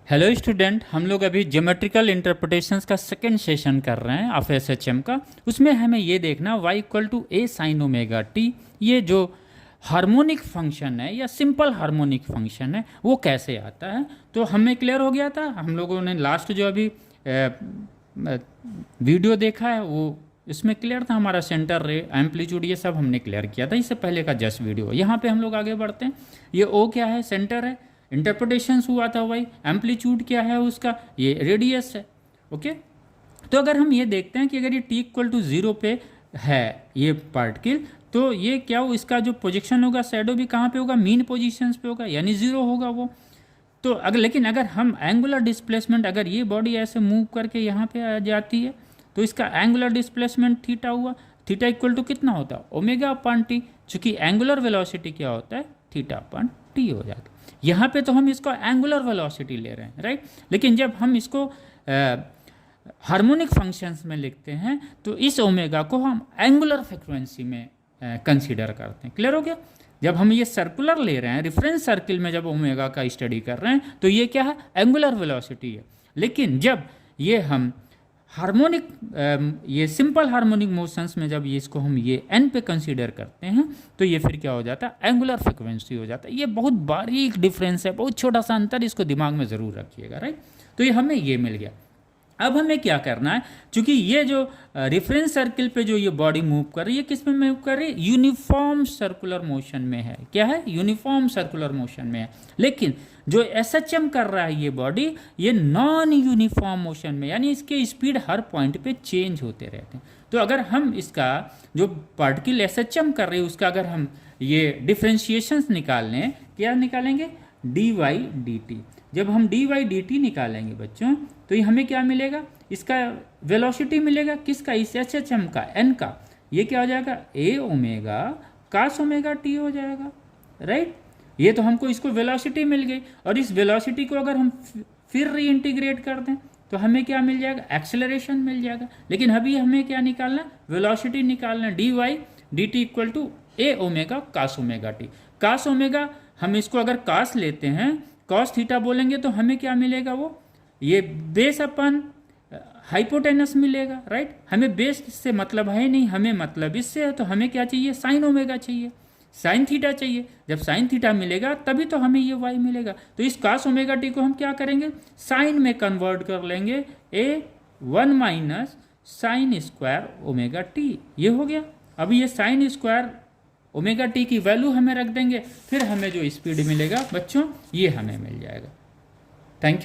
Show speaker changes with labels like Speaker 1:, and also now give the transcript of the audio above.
Speaker 1: Hello student, हम लोग अभी ज्योमेट्रिकल इंटरप्रिटेशंस का सेकंड सेशन कर रहे हैं ऑफ एसएचएम का। उसमें हमें ये देखना y equal to A sine omega t, ये जो हार्मोनिक फंक्शन है या सिंपल हार्मोनिक फंक्शन है वो कैसे आता है। तो हमें क्लियर हो गया था, हम लोगों ने लास्ट जो अभी वीडियो देखा है वो इसमें क्लियर था, हमारा सेंटर रे एम्पलीट्यूड ये सब हमने क्लियर किया था इससे पहले का जस्ट वीडियो। यहाँ पे हम लोग आगे बढ़ते हैं। ये ओ क्या है? सेंटर है। इंटरप्रिटेशन हुआ था भाई, एम्पलीट्यूड क्या है उसका? ये रेडियस है। ओके, तो अगर हम ये देखते हैं कि अगर ये टी इक्वल टू 0 पे है ये पार्टिकल, तो ये क्या हो, इसका जो प्रोजेक्शन होगा शैडो भी कहाँ पे होगा? मीन पोजीशंस पे होगा, यानी 0 होगा वो। तो लेकिन अगर हम एंगुलर डिस्प्लेसमेंट, अगर ये बॉडी ऐसे मूव करके यहाँ पे आ जाती है तो इसका एंगुलर डिस्प्लेसमेंट थीटा हुआ। थीटा इक्वल टू कितना होता है? ओमेगा अपॉन टी, चूंकि एंगुलर वेलोसिटी क्या होता है? थीटा अपॉन टी हो जाता है। यहाँ पे तो हम इसको एंगुलर वेलोसिटी ले रहे हैं, राइट। लेकिन जब हम इसको हार्मोनिक फंक्शंस में लिखते हैं तो इस ओमेगा को हम एंगुलर फ्रिक्वेंसी में कंसीडर करते हैं। क्लियर हो गया? जब हम ये सर्कुलर ले रहे हैं, रेफरेंस सर्किल में जब ओमेगा का स्टडी कर रहे हैं तो ये क्या है? एंगुलर वेलोसिटी है। लेकिन जब ये हम हार्मोनिक, ये सिंपल हार्मोनिक मोशंस में जब ये इसको हम ये एन पे कंसीडर करते हैं तो ये फिर क्या हो जाता है? एंगुलर फ्रिक्वेंसी हो जाता है। ये बहुत बारीक डिफरेंस है, बहुत छोटा सा अंतर, इसको दिमाग में ज़रूर रखिएगा, राइट। तो ये हमें ये मिल गया। अब हमें क्या करना है, क्योंकि ये जो रेफरेंस सर्किल पे जो ये बॉडी मूव कर रही है, किस में मूव कर रही है? यूनिफॉर्म सर्कुलर मोशन में है। क्या है? यूनिफॉर्म सर्कुलर मोशन में है। लेकिन जो एसएचएम कर रहा है ये बॉडी, ये नॉन यूनिफॉर्म मोशन में, यानी इसके स्पीड हर पॉइंट पे चेंज होते रहते हैं। तो अगर हम इसका जो पार्टिकल एसएचएम कर रही है उसका अगर हम ये डिफ्रेंशिएशंस निकाल लें, क्या निकालेंगे? D y d t. जब हम डी वाई डी टी निकालेंगे बच्चों तो ये हमें क्या मिलेगा? इसका वेलोसिटी मिलेगा। किसका? इस एच एच एम का, एन का। ये क्या हो जाएगा? ए ओमेगा कास ओमेगा टी हो जाएगा, राइट। ये तो हमको इसको वेलोसिटी मिल गई, और इस वेलोसिटी को अगर हम फिर री इंटीग्रेट कर दें तो हमें क्या मिल जाएगा? एक्सेलरेशन मिल जाएगा। लेकिन अभी हमें क्या निकालना? वेलोसिटी निकालना। D y d t equal to A omega cos omega t. Cos omega, हम इसको अगर कास लेते हैं, कॉस थीटा बोलेंगे तो हमें क्या मिलेगा? वो ये बेस अपन हाइपोटेनस मिलेगा, राइट। हमें बेस से मतलब है नहीं, हमें मतलब इससे है। तो हमें क्या चाहिए? साइन ओमेगा चाहिए, साइन थीटा चाहिए। जब साइन थीटा मिलेगा तभी तो हमें ये वाई मिलेगा। तो इस कास ओमेगा टी को हम क्या करेंगे? साइन में कन्वर्ट कर लेंगे। ए 1 minus sine square omega t, ये हो गया। अब ये साइन स्क्वायर ओमेगा टी की वैल्यू हमें रख देंगे, फिर हमें जो स्पीड मिलेगा बच्चों ये हमें मिल जाएगा। Thank you.